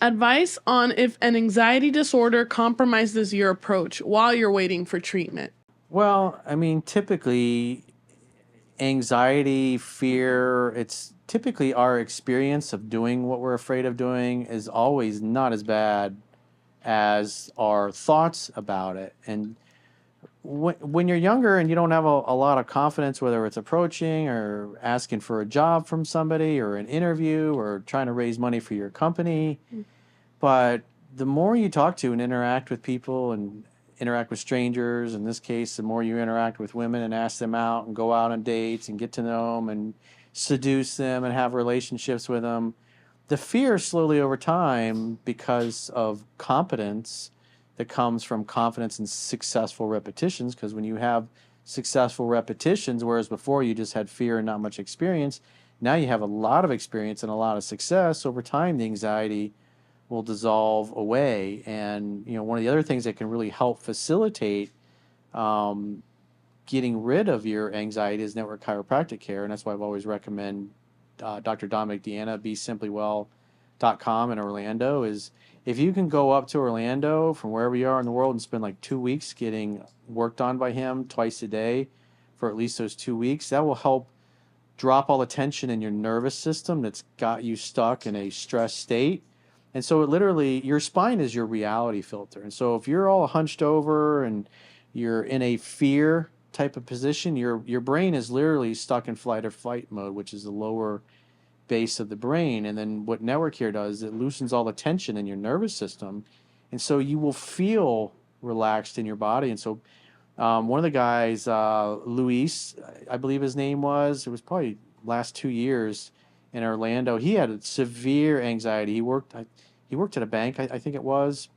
Advice on if an anxiety disorder compromises your approach while you're waiting for treatment. Well, I mean, typically anxiety, fear, it's typically our experience of doing what we're afraid of doing is always not as bad as our thoughts about it. And when you're younger and you don't have a lot of confidence, whether it's approaching or asking for a job from somebody or an interview or trying to raise money for your company, but the more you talk to and interact with people and interact with strangers, in this case, the more you interact with women and ask them out and go out on dates and get to know them and seduce them and have relationships with them, the fear slowly over time, because of competence that comes from confidence and successful repetitions, because when you have successful repetitions, whereas before you just had fear and not much experience, now you have a lot of experience and a lot of success. Over time, the anxiety will dissolve away. And one of the other things that can really help facilitate um, getting rid of your anxiety is network chiropractic care, and that's why I've always recommend Dr. Dominic Deanna, BeSimplyWell.com in Orlando. Is if you can go up to Orlando from wherever you are in the world and spend like 2 weeks getting worked on by him twice a day for at least those 2 weeks, that will help drop all the tension in your nervous system that's got you stuck in a stress state. And so it literally, your spine is your reality filter. And so if you're all hunched over and you're in a fear type of position, your brain is literally stuck in flight or fight mode, which is the lower base of the brain. And then what network here does, it loosens all the tension in your nervous system. And so you will feel relaxed in your body. And so one of the guys, Luis, I believe his name was, it was probably last 2 years in Orlando. He had severe anxiety. He worked at a bank, I think it was,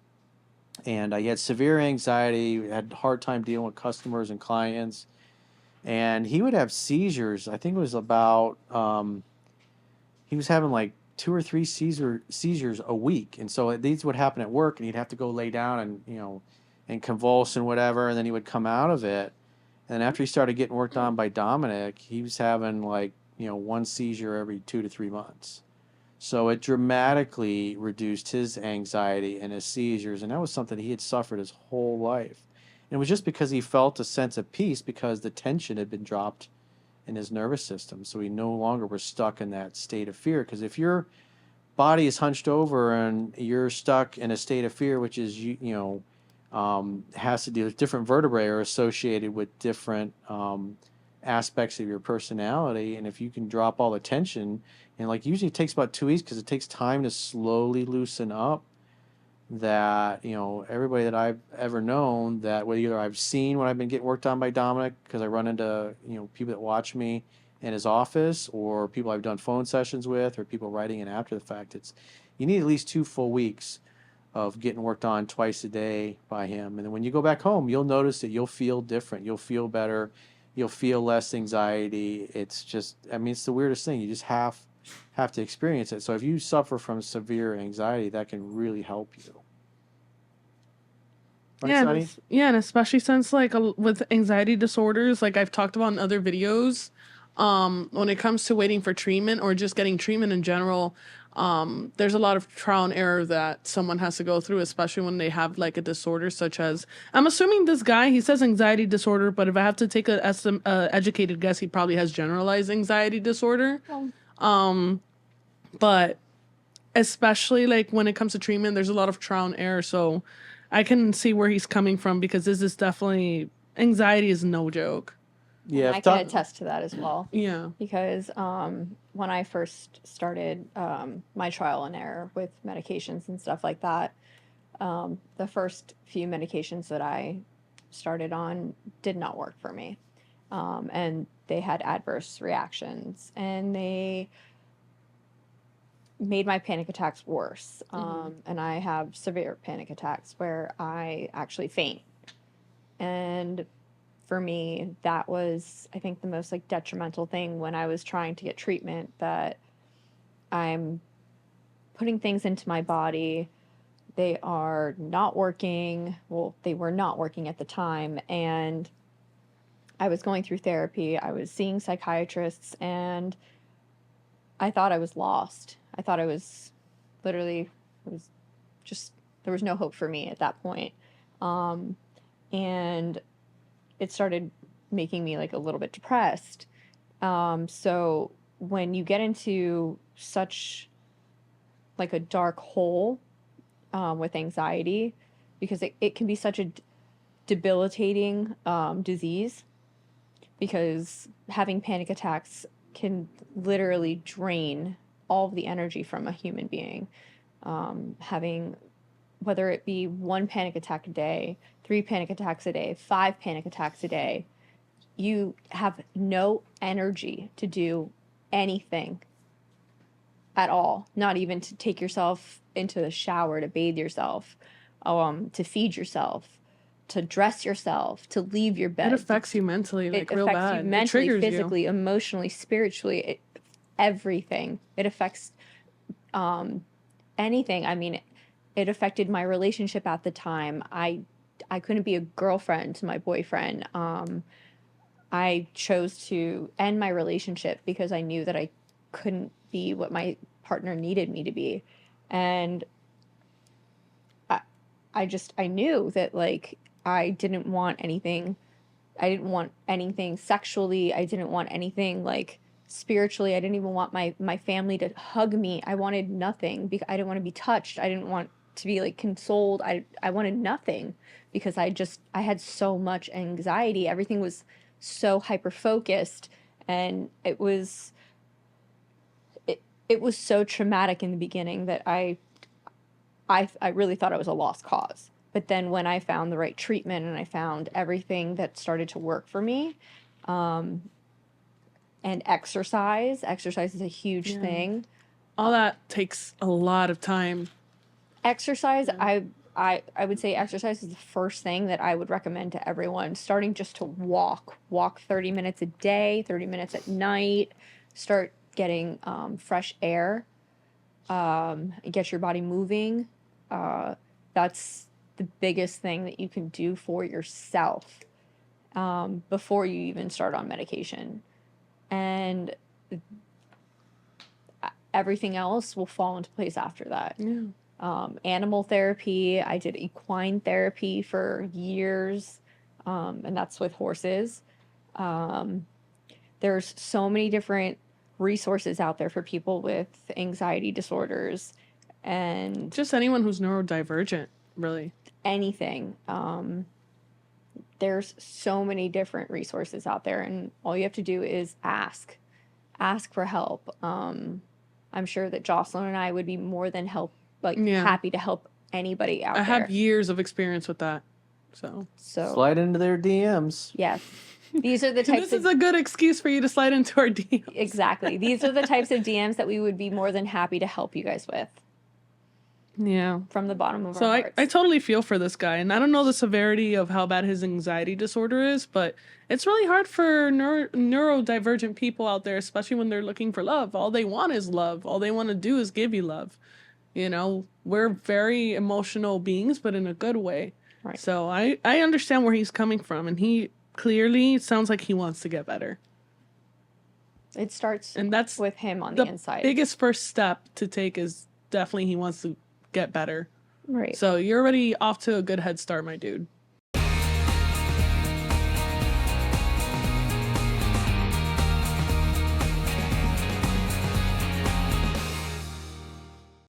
and he had severe anxiety, had a hard time dealing with customers and clients, and he would have seizures. I think it was about he was having like 2 or 3 seizures a week, and so these would happen at work, and he'd have to go lay down and and convulse and whatever, and then he would come out of it. And after he started getting worked on by Dominic, he was having like one seizure every 2 to 3 months. So it dramatically reduced his anxiety and his seizures, and that was something he had suffered his whole life. And it was just because he felt a sense of peace because the tension had been dropped in his nervous system. So he no longer was stuck in that state of fear. Because if your body is hunched over and you're stuck in a state of fear, which is has to do with different vertebrae are associated with different aspects of your personality. And if you can drop all the tension, and like usually it takes about 2 weeks because it takes time to slowly loosen up, that everybody that I've ever known, that whether either I've seen when I've been getting worked on by Dominic because I run into people that watch me in his office, or people I've done phone sessions with, or people writing in after the fact, it's you need at least 2 full weeks of getting worked on twice a day by him. And then when you go back home, you'll notice that you'll feel different. You'll feel better. You'll feel less anxiety. It's just, I mean, it's the weirdest thing. You just have to experience it. So if you suffer from severe anxiety, that can really help you. Right, Yeah, Sonny? and especially since like with anxiety disorders, like I've talked about in other videos, when it comes to waiting for treatment or just getting treatment in general, there's a lot of trial and error that someone has to go through, especially when they have like a disorder such as, I'm assuming this guy, he says anxiety disorder, but if I have to take a educated guess, he probably has generalized anxiety disorder. But especially like when it comes to treatment, there's a lot of trial and error. So I can see where he's coming from, because this is definitely, anxiety is no joke. Yeah, And I can attest to that as well. Yeah. Because when I first started my trial and error with medications and stuff like that, the first few medications that I started on did not work for me. And they had adverse reactions, and they made my panic attacks worse. And I have severe panic attacks where I actually faint. And for me, that was, I think, the most like detrimental thing when I was trying to get treatment, that I'm putting things into my body. They are not working. Well, they were not working at the time. And I was going through therapy. I was seeing psychiatrists, and I thought I was lost. I thought I was literally It was just, there was no hope for me at that point. And it started making me like a little bit depressed. So when you get into such like a dark hole with anxiety, because it can be such a debilitating disease, because having panic attacks can literally drain all of the energy from a human being. Having, whether it be 1 panic attack a day, 3 panic attacks a day, 5 panic attacks a day, you have no energy to do anything at all, not even to take yourself into the shower, to bathe yourself, to feed yourself, to dress yourself, to leave your bed. It affects you mentally, like, It real affects bad. you It mentally, triggers you. physically, emotionally, spiritually, everything. It affects anything. I mean, it affected my relationship at the time. I couldn't be a girlfriend to my boyfriend. I chose to end my relationship because I knew that I couldn't be what my partner needed me to be. And I knew that, like, I didn't want anything. I didn't want anything sexually. I didn't want anything, like, spiritually. I didn't even want my family to hug me. I wanted nothing because I didn't want to be touched. I didn't want to be, like, consoled. I wanted nothing because I had so much anxiety. Everything was so hyper focused, and it was so traumatic in the beginning that I really thought I was a lost cause. But then when I found the right treatment and I found everything that started to work for me, and exercise is a huge thing. All that takes a lot of time. Exercise, I would say exercise is the first thing that I would recommend to everyone. Starting just to walk 30 minutes a day, 30 minutes at night. Start getting fresh air. Get your body moving. That's the biggest thing that you can do for yourself before you even start on medication. And everything else will fall into place after that. Yeah. Animal therapy. I did equine therapy for years, and that's with horses. There's so many different resources out there for people with anxiety disorders and Just anyone who's neurodivergent, really. anything. There's so many different resources out there, and all you have to do is ask for help. I'm sure that Jocelyn and I would be more than happy to help anybody out I there. have years of experience with that. So Slide into their DMs. Yes. These are the types this is a good excuse for you to slide into our DMs. Exactly. These are the types of DMs that we would be more than happy to help you guys with. Yeah. From the bottom of So our hearts. I totally feel for this guy. And I don't know the severity of how bad his anxiety disorder is, but it's really hard for neurodivergent people out there, especially when they're looking for love. All they want is love. All they want to do is give you love. You know, we're very emotional beings, but in a good way. Right. So I understand where he's coming from. And he clearly sounds like he wants to get better. It starts And that's with him on the inside. Biggest first step to take is definitely he wants to get better. Right. So you're already off to a good head start, my dude.